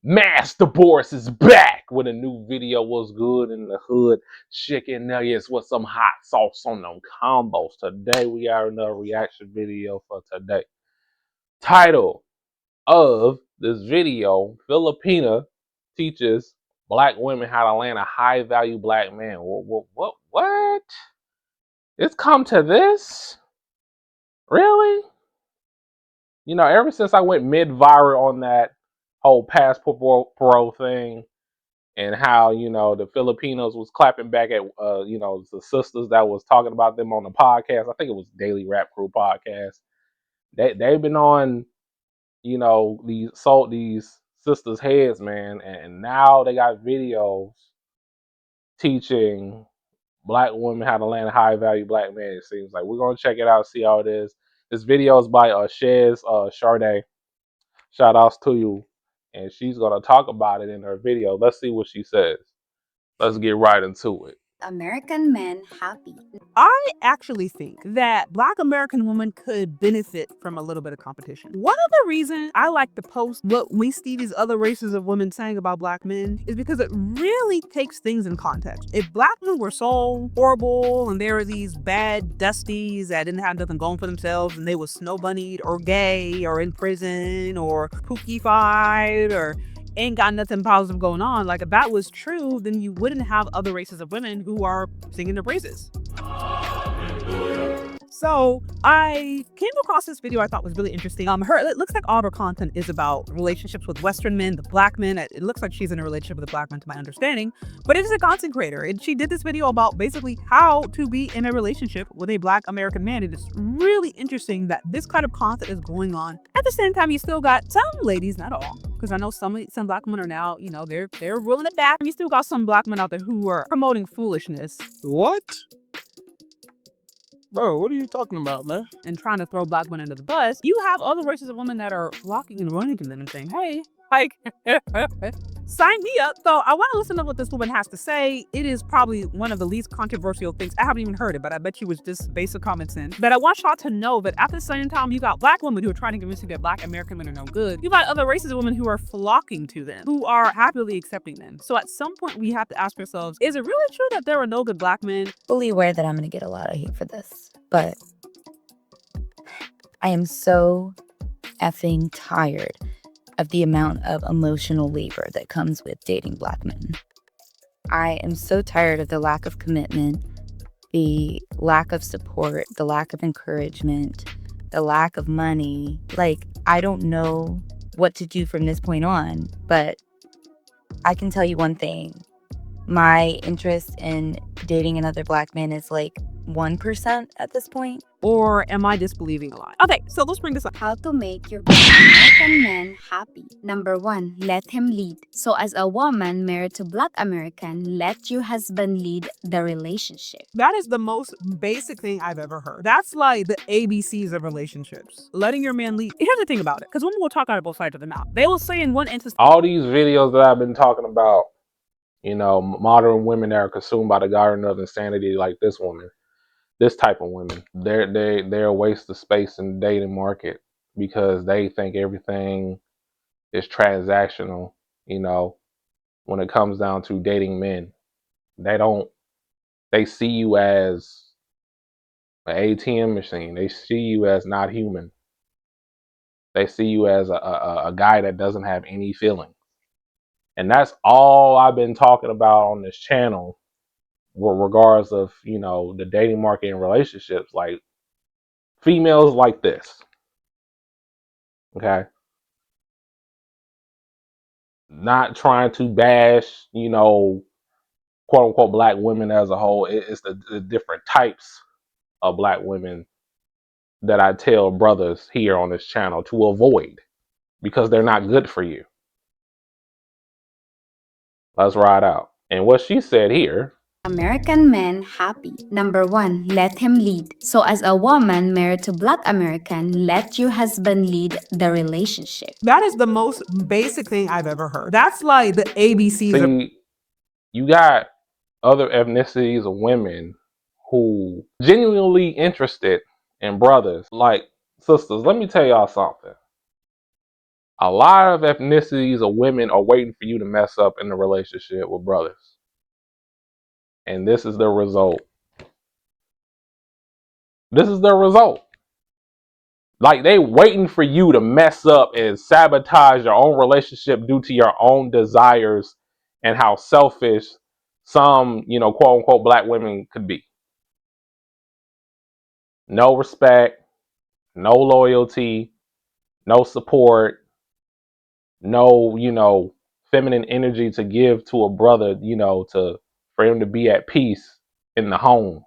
MasterBoris is back with a new video. What's good in the hood? Chicken nuggets with some hot sauce on them combos. Today we got another reaction video for today. Title of this video: Filipina teaches black women how to land a high value black man. What? It's come to this? Really? You know, ever since I went mid-viral on that whole passport parole thing, and how, you know, the Filipinos was clapping back at you know, the sisters that was talking about them on the podcast. I think it was Daily Rap Crew podcast. They've been on, you know, these sisters' heads, man, and now they got videos teaching black women how to land a high value black man. It seems like we're gonna check it out, see how it is. This video is by Shez Sade. Shout outs to you, and she's gonna talk about it in her video. Let's see what she says. Let's get right into it. American men happy. I actually think that Black American women could benefit from a little bit of competition. One of the reasons I like to post what we see these other races of women saying about Black men is because it really takes things in context. If Black men were so horrible and there were these bad dusties that didn't have nothing going for themselves and they were snow bunnied or gay or in prison or pookie-fied or ain't got nothing positive going on, like if that was true, then you wouldn't have other races of women who are singing their praises. So I came across this video I thought was really interesting. It looks like all of her content is about relationships with Western men, the Black men. It looks like she's in a relationship with a Black man, to my understanding, but it is a content creator, and she did this video about basically how to be in a relationship with a Black American man. It is really interesting that this kind of content is going on. At the same time, you still got some ladies, not all, because I know some Black women are now, you know, they're rolling it back. You still got some Black men out there who are promoting foolishness. What? Bro, what are you talking about, man? And trying to throw Black women under the bus. You have other races of women that are flocking and running to them and saying, hey, like, sign me up. So I want to listen to what this woman has to say. It is probably one of the least controversial things. I haven't even heard it, but I bet you it was just basic common sense. But I want y'all to know that at the same time, you got Black women who are trying to convince you that Black American men are no good. You got other races of women who are flocking to them, who are happily accepting them. So at some point, we have to ask ourselves, is it really true that there are no good Black men? Fully aware that I'm going to get a lot of hate for this, but I am so effing tired of the amount of emotional labor that comes with dating Black men. I am so tired of the lack of commitment, the lack of support, the lack of encouragement, the lack of money. Like, I don't know what to do from this point on, but I can tell you one thing. My interest in dating another Black man is like 1% at this point. Or am I disbelieving a lot? Okay, so let's bring this up. How to make your American man happy. Number 1, let him lead. So as a woman married to Black American, let your husband lead the relationship. That is the most basic thing I've ever heard. That's like the ABCs of relationships. Letting your man lead. Here's the thing about it, because women will talk out of both sides of their mouth. They will say in one instance, All these videos that I've been talking about, you know, modern women that are consumed by the garden of insanity, like this woman, this type of women, they're a waste of space in the dating market because they think everything is transactional. You know, when it comes down to dating men, they see you as an ATM machine. They see you as not human. They see you as a guy that doesn't have any feelings. And that's all I've been talking about on this channel, regards of, you know, the dating market and relationships. Like, females like this, okay? Not trying to bash, you know, quote unquote Black women as a whole. It's the different types of Black women that I tell brothers here on this channel to avoid because they're not good for you. Let's ride out. And what she said here: American men happy. Number 1, let him lead. So as a woman married to Black American, let your husband lead the relationship. that is the most basic thing I've ever heard. That's like the ABCs of see, you got other ethnicities of women who genuinely interested in brothers. Like, sisters, let me tell y'all something. A lot of ethnicities of women are waiting for you to mess up in the relationship with brothers. And this is the result. This is the result. Like, they waiting for you to mess up and sabotage your own relationship due to your own desires and how selfish some, quote unquote, black women could be. No respect, no loyalty, no support, no, feminine energy to give to a brother, for him to be at peace in the home.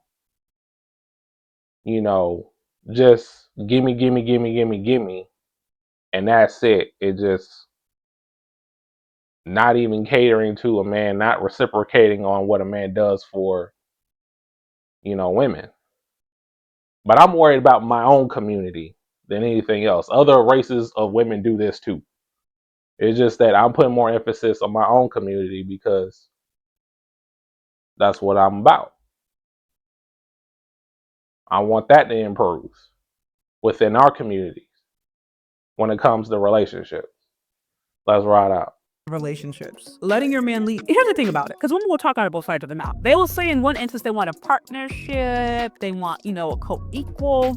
Just gimme, gimme, gimme, gimme, gimme. And that's it. It just not even catering to a man, not reciprocating on what a man does for, women. But I'm worried about my own community than anything else. Other races of women do this too. It's just that I'm putting more emphasis on my own community because that's what I'm about. I want that to improve within our communities when it comes to relationships. Let's ride out. Relationships. Letting your man lead. Here's the thing about it, because women will talk out of both sides of the mouth. They will say in one instance they want a partnership, they want, a co-equal.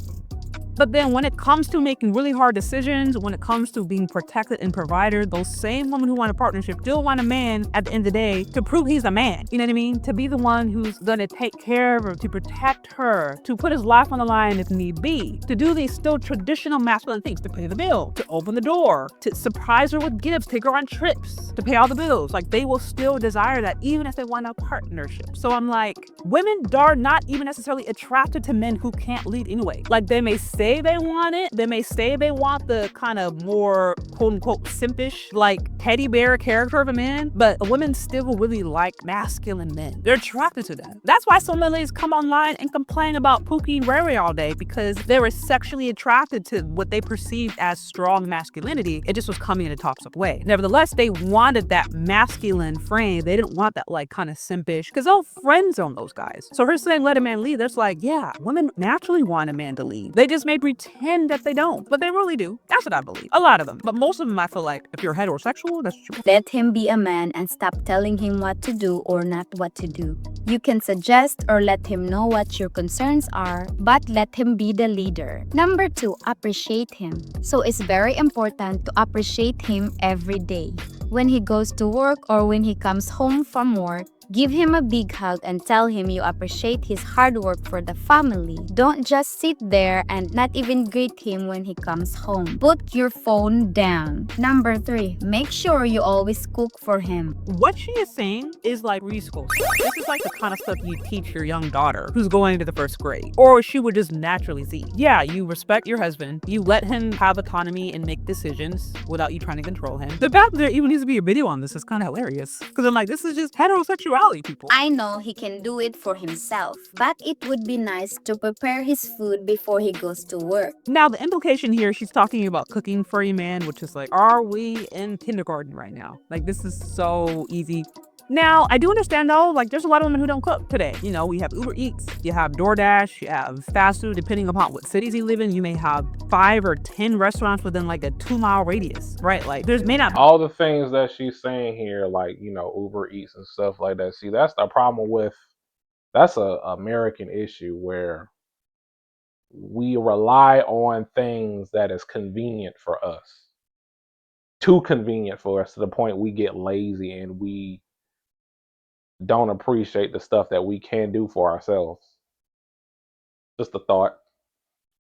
But then when it comes to making really hard decisions, when it comes to being protected and provided, those same women who want a partnership still want a man at the end of the day to prove he's a man. You know what I mean? To be the one who's going to take care of her, to protect her, to put his life on the line if need be, to do these still traditional masculine things, to pay the bill, to open the door, to surprise her with gifts, take her on trips, to pay all the bills. Like, they will still desire that even if they want a partnership. So I'm like, women are not even necessarily attracted to men who can't lead anyway. Like, they may say they want it. They may say they want the kind of more quote unquote simpish, like teddy bear character of a man, but women still really like masculine men. They're attracted to that. That's why so many ladies come online and complain about Pookie and Ray Ray all day, because they were sexually attracted to what they perceived as strong masculinity. It just was coming in a toxic way. Nevertheless, they wanted that masculine frame. They didn't want that like kind of simpish, because they'll friend zone those guys. So her saying let a man lead, that's like, yeah, women naturally want a man to lead. They just may pretend that they don't, but they really do. That's what I believe. A lot of them. But most of them, I feel like, if you're heterosexual, that's true. Let him be a man and stop telling him what to do or not what to do. You can suggest or let him know what your concerns are, but let him be the leader. Number 2, appreciate him. So it's very important to appreciate him every day. When he goes to work or when he comes home from work, give him a big hug and tell him you appreciate his hard work for the family. Don't just sit there and not even greet him when he comes home. Put your phone down. Number 3, make sure you always cook for him. What she is saying is like preschool. This is like the kind of stuff you teach your young daughter who's going to the 1st grade. Or she would just naturally see. Yeah, you respect your husband. You let him have autonomy and make decisions without you trying to control him. The fact that there even needs to be a video on this is kind of hilarious. Because I'm like, this is just heterosexuality. People. I know he can do it for himself, but it would be nice to prepare his food before he goes to work. Now, the implication here, she's talking about cooking for a man, which is like, are we in kindergarten right now? Like, this is so easy. Now, I do understand though, like there's a lot of women who don't cook today. We have Uber Eats, you have DoorDash, you have fast food, depending upon what cities you live in, you may have 5 or 10 restaurants within like a 2-mile radius, right? Like there's may not all the things that she's saying here, like, Uber Eats and stuff like that. See, that's the problem with, that's a American issue where we rely on things that is convenient for us. Too convenient for us to the point we get lazy and we don't appreciate the stuff that we can do for ourselves. Just a thought.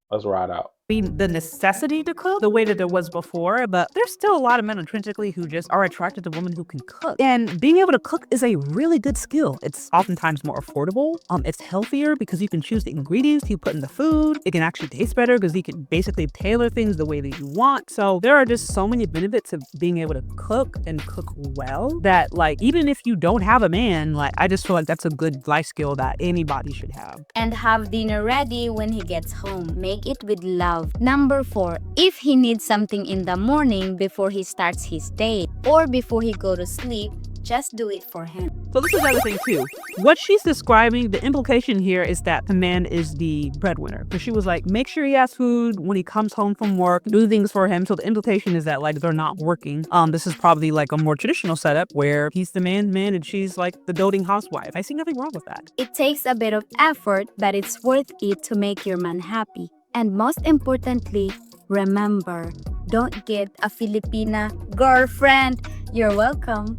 Let's ride out. The necessity to cook the way that there was before, but there's still a lot of men intrinsically who just are attracted to women who can cook. And being able to cook is a really good skill. It's oftentimes more affordable. It's healthier because you can choose the ingredients you put in the food. It can actually taste better because you can basically tailor things the way that you want. So there are just so many benefits of being able to cook and cook well that, like, even if you don't have a man, like, I just feel like that's a good life skill that anybody should have. And have dinner ready when he gets home. Make it with love. Number 4, if he needs something in the morning before he starts his day or before he go to sleep, just do it for him. So this is the other thing too. What she's describing, the implication here is that the man is the breadwinner. Because she was like, make sure he has food when he comes home from work, do things for him. So the implication is that like they're not working. This is probably like a more traditional setup where he's the man and she's like the doting housewife. I see nothing wrong with that. It takes a bit of effort, but it's worth it to make your man happy. And most importantly, remember, don't get a Filipina girlfriend. You're welcome.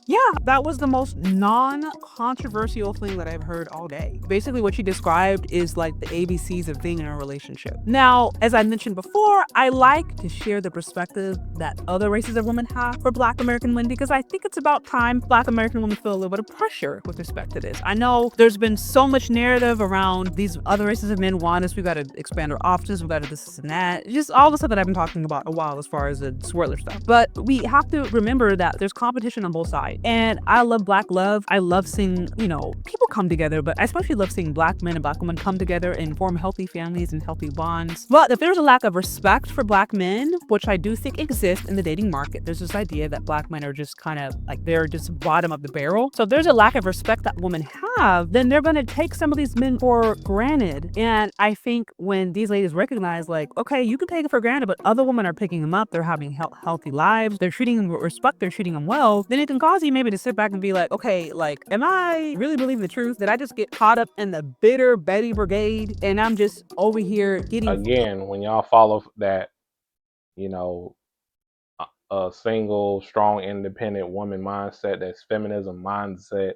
Yeah, that was the most non-controversial thing that I've heard all day. Basically, what she described is like the ABCs of being in a relationship. Now, as I mentioned before, I like to share the perspective that other races of women have for Black American women because I think it's about time Black American women feel a little bit of pressure with respect to this. I know there's been so much narrative around these other races of men want us, we got to expand our offices, we got to this and that. Just all the stuff that I've been talking about a while as far as the swirler stuff. But we have to remember that there's competition on both sides. And I love Black love. I love seeing, people come together, but I especially love seeing Black men and Black women come together and form healthy families and healthy bonds. But if there's a lack of respect for Black men, which I do think exists in the dating market, there's this idea that Black men are just kind of like they're just bottom of the barrel. So if there's a lack of respect that women have, then they're going to take some of these men for granted. And I think when these ladies recognize like, okay, you can take it for granted, but other women are picking them up, they're having healthy lives, they're treating them with respect, they're treating them well, then it can cause you maybe to sit back and be like, okay, like, am I really believing the truth? Did I just get caught up in the bitter Betty brigade and I'm just over here getting... Again, when y'all follow that, a single, strong, independent woman mindset, that's feminism mindset,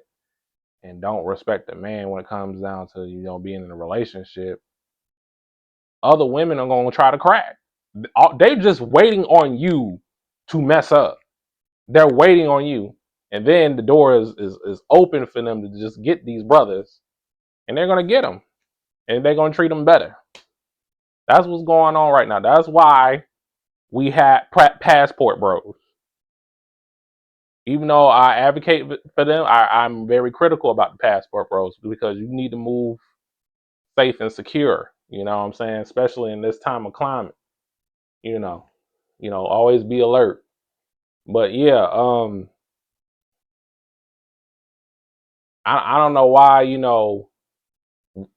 and don't respect the man when it comes down to, being in a relationship, other women are going to try to crack. They're just waiting on you to mess up. They're waiting on you. And then the door is open for them to just get these brothers, and they're going to get them, and they're going to treat them better. That's what's going on right now. That's why we had passport bros. Even though I advocate for them, I'm very critical about the passport bros because you need to move safe and secure. You know what I'm saying? Especially in this time of climate. Always be alert. But yeah, I don't know why,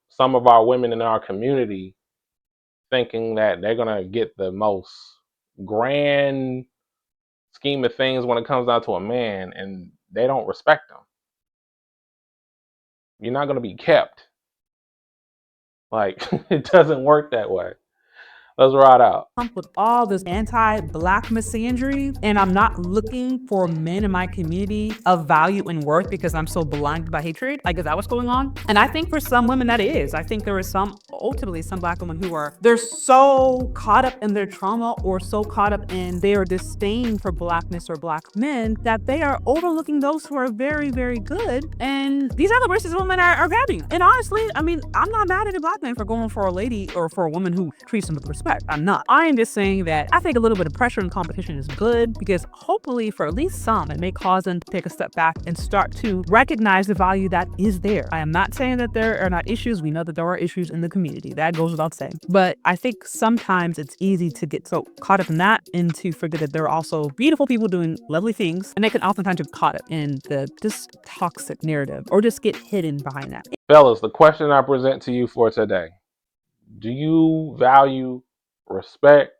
some of our women in our community thinking that they're gonna get the most grand scheme of things when it comes down to a man, and they don't respect them. You're not gonna be kept. Like it doesn't work that way. Let's ride out. With all this anti-Black misandry, and I'm not looking for men in my community of value and worth because I'm so blinded by hatred. Like, is that what's going on? And I think for some women that is. I think there is ultimately some Black women they're so caught up in their trauma or so caught up in their disdain for Blackness or Black men that they are overlooking those who are very, very good. And these other racist women are grabbing. And honestly, I mean, I'm not mad at a Black man for going for a lady or for a woman who treats them with respect. I'm not. I am just saying that I think a little bit of pressure and competition is good because hopefully for at least some, it may cause them to take a step back and start to recognize the value that is there. I am not saying that there are not issues. We know that there are issues in the community. That goes without saying. But I think sometimes it's easy to get so caught up in that and to forget that there are also beautiful people doing lovely things. And they can oftentimes get caught up in the just toxic narrative or just get hidden behind that. Fellas, the question I present to you for today: do you value respect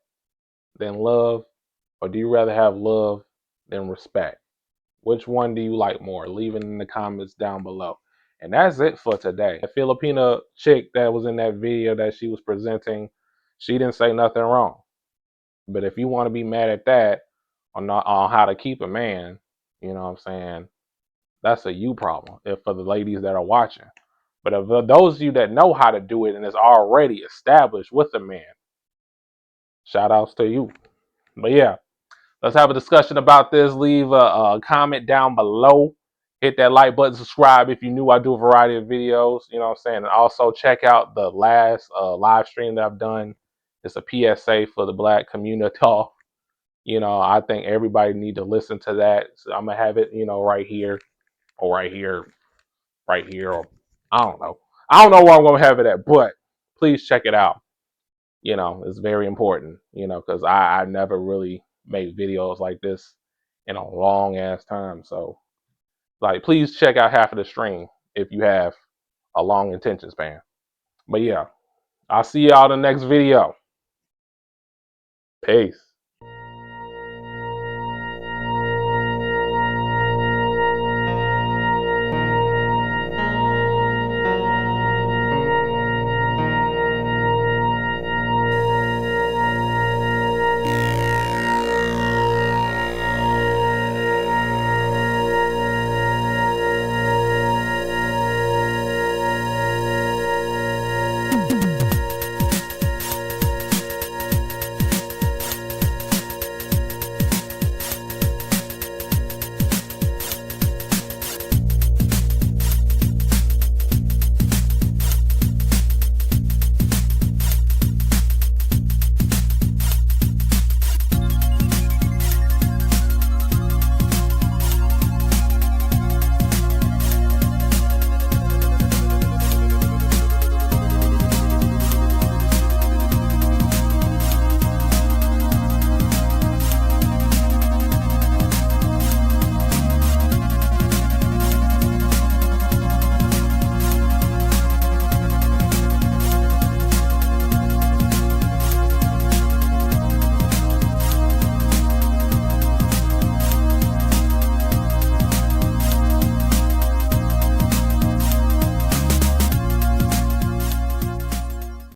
than love, or do you rather have love than respect? Which one do you like more? Leave it in the comments down below. And that's it for today. The Filipina chick that was in that video that she was presenting, she didn't say nothing wrong. But if you want to be mad at that on how to keep a man, you know what I'm saying, that's a you problem for the ladies that are watching. But of those of you that know how to do it and is already established with a man, shout outs to you. But yeah, let's have a discussion about this. Leave a comment down below. Hit that like button, subscribe if you're new. I do a variety of videos, you know what I'm saying? And also check out the last live stream that I've done. It's a PSA for the Black community talk. I think everybody need to listen to that. So I'm going to have it, right here or right here, or I don't know. I don't know where I'm going to have it at, but please check it out. It's very important, because I never really made videos like this in a long ass time. So Like, please check out half of the stream if you have a long attention span. But yeah, I'll see y'all in the next video. Peace.